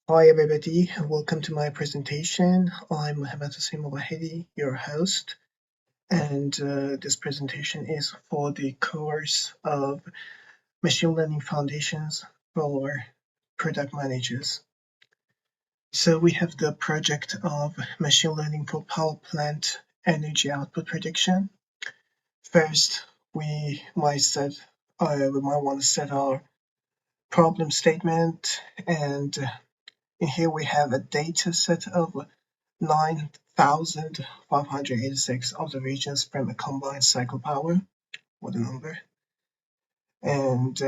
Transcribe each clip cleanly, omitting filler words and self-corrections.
Hi everybody, welcome to my presentation. I'm Mohammad Movahedi, your host, and this presentation is for the course of Machine Learning Foundations for Product Managers. So we have the project of Machine Learning for Power Plant Energy Output Prediction. First, we might want to set our problem statement, and here we have a data set of 9,586 observations from a combined cycle power, or the number, and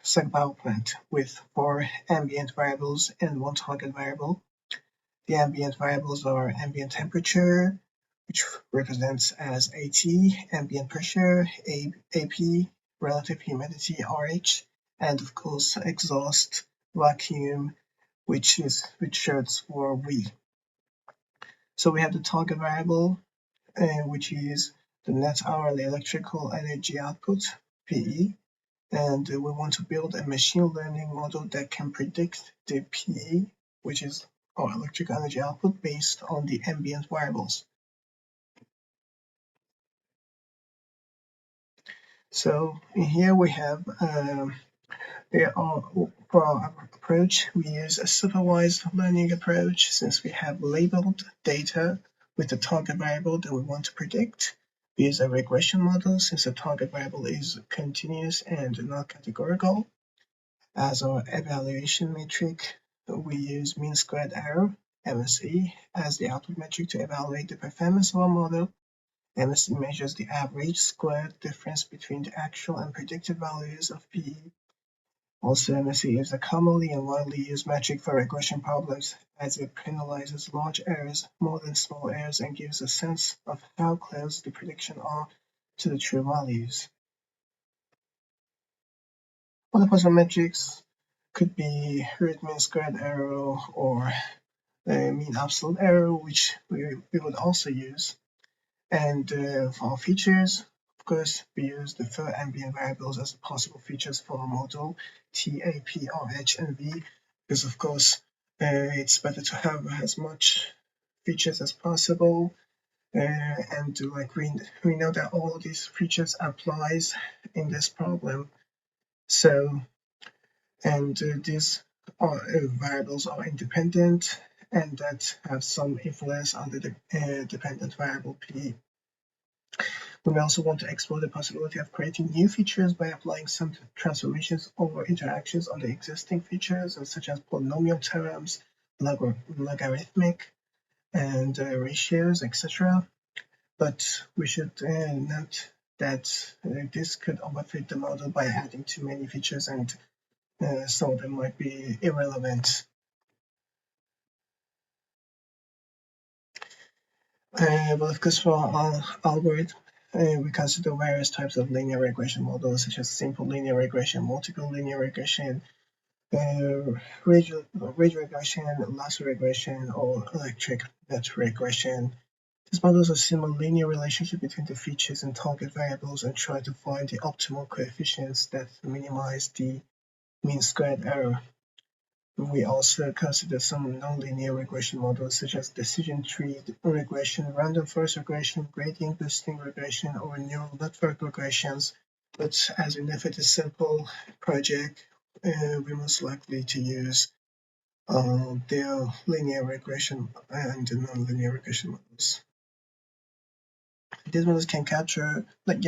cycle power plant with 4 ambient variables and 1 target variable. The ambient variables are ambient temperature, which represents as AT, ambient pressure, AP, relative humidity, RH, and of course exhaust vacuum, which shorts for V. So we have the target variable, which is the net hourly electrical energy output, PE, and we want to build a machine learning model that can predict the PE, which is our electrical energy output, based on the ambient variables. So here we have for our approach, we use a supervised learning approach, since we have labeled data with the target variable that we want to predict. We use a regression model, since the target variable is continuous and not categorical. As our evaluation metric, we use mean squared error, MSE, as the output metric to evaluate the performance of our model. MSE measures the average squared difference between the actual and predicted values of PE. Also, MSE is a commonly and widely used metric for regression problems, as it penalizes large errors more than small errors and gives a sense of how close the predictions are to the true values. Other possible metrics could be root mean squared error or mean absolute error, which we would also use. And for our features, of course, we use the 4 ambient variables as possible features for our model, T, A, P, R, H, and V, because of course it's better to have as much features as possible, and like we know that all of these features applies in this problem. So, and these variables are independent and that have some influence on the dependent variable P. We may also want to explore the possibility of creating new features by applying some transformations or interactions on the existing features, such as polynomial theorems, logarithmic, and ratios, etc. But we should note that this could overfit the model by adding too many features, and some of them might be irrelevant. But of course, for our algorithm, we consider various types of linear regression models, such as simple linear regression, multiple linear regression, ridge regression, loss regression, or electric net regression. These models assume a linear relationship between the features and target variables and try to find the optimal coefficients that minimize the mean squared error. We also consider some nonlinear regression models, such as decision tree regression, random forest regression, gradient boosting regression, or neural network regressions. But as we know, for this simple project, we're most likely to use the linear regression and the nonlinear regression models. These models can capture, like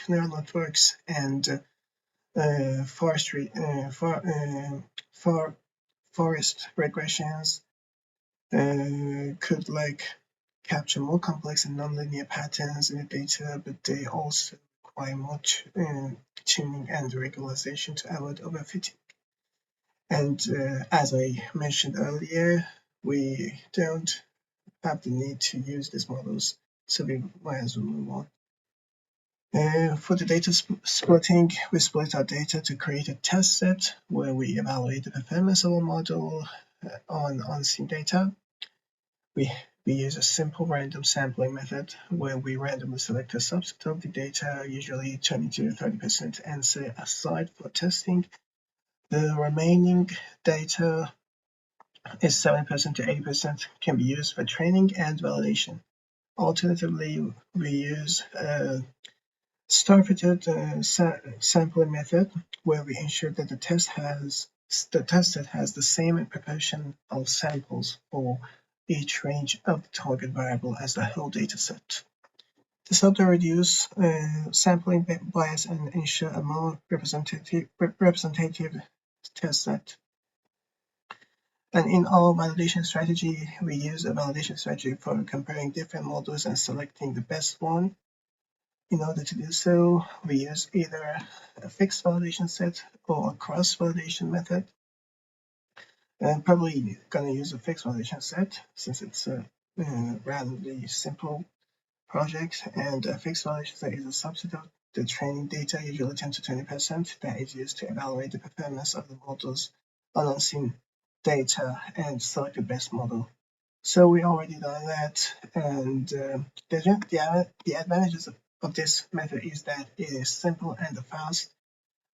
neural networks and forest regressions, could capture more complex and nonlinear patterns in the data, but they also require much tuning and regularization to avoid overfitting. And as I mentioned earlier, we don't have the need to use these models, so we might as well move on. For the data splitting, we split our data to create a test set where we evaluate the performance of a model on unseen data. We use a simple random sampling method where we randomly select a subset of the data, usually 20 to 30%, and set aside for testing. The remaining data is 70% to 80% can be used for training and validation. Alternatively, we use star-fitted sampling method, where we ensure that the test set has the same proportion of samples for each range of the target variable as the whole dataset. This helps to reduce sampling bias and ensure a more representative test set. And in our validation strategy, we use a validation strategy for comparing different models and selecting the best one. In order to do so, we use either a fixed validation set or a cross-validation method. And probably going to use a fixed validation set since it's a relatively simple project, and a fixed validation set is a subset of the training data, usually 10 to 20%, that is used to evaluate the performance of the models on unseen data and select the best model. So we already done that, and the advantages of this method is that it is simple and fast,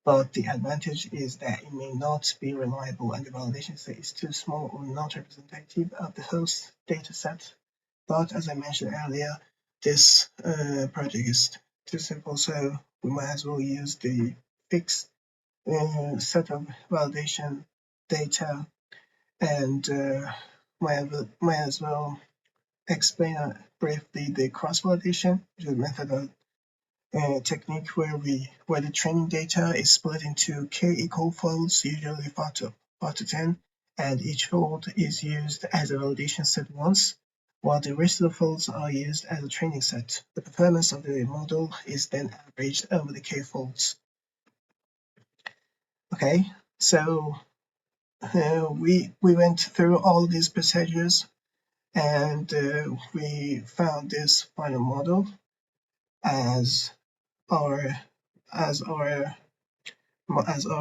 but the advantage is that it may not be reliable and the validation set is too small or not representative of the host data set. But as I mentioned earlier, this project is too simple, so we might as well use the fixed set of validation data, and might as well explain briefly the cross-validation, which is a method of technique where the training data is split into k equal folds, usually 5 to 10, and each fold is used as a validation set once, while the rest of the folds are used as a training set. The performance of the model is then averaged over the k folds. Okay, so we went through all these procedures, and we found this final model as our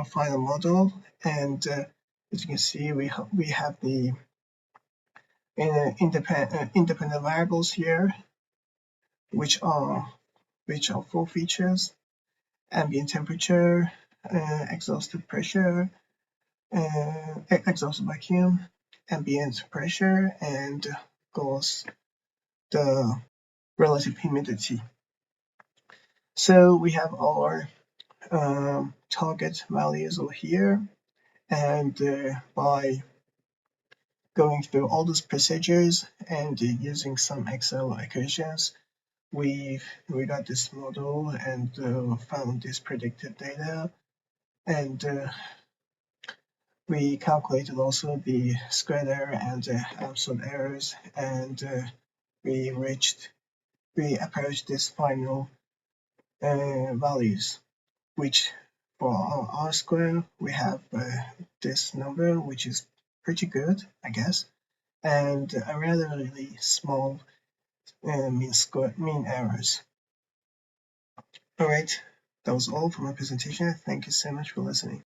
final model, and as you can see, we have the independent variables here, which are 4 features: ambient temperature, exhaust pressure, exhaust vacuum, ambient pressure, and of course the relative humidity. So we have our target values over here, and by going through all those procedures and using some Excel equations, we got this model and found this predicted data, and we calculated also the squared error and absolute errors, and we approached this final values, which for our R square we have this number, which is pretty good, I guess, and a relatively small mean errors. Alright, that was all for my presentation. Thank you so much for listening.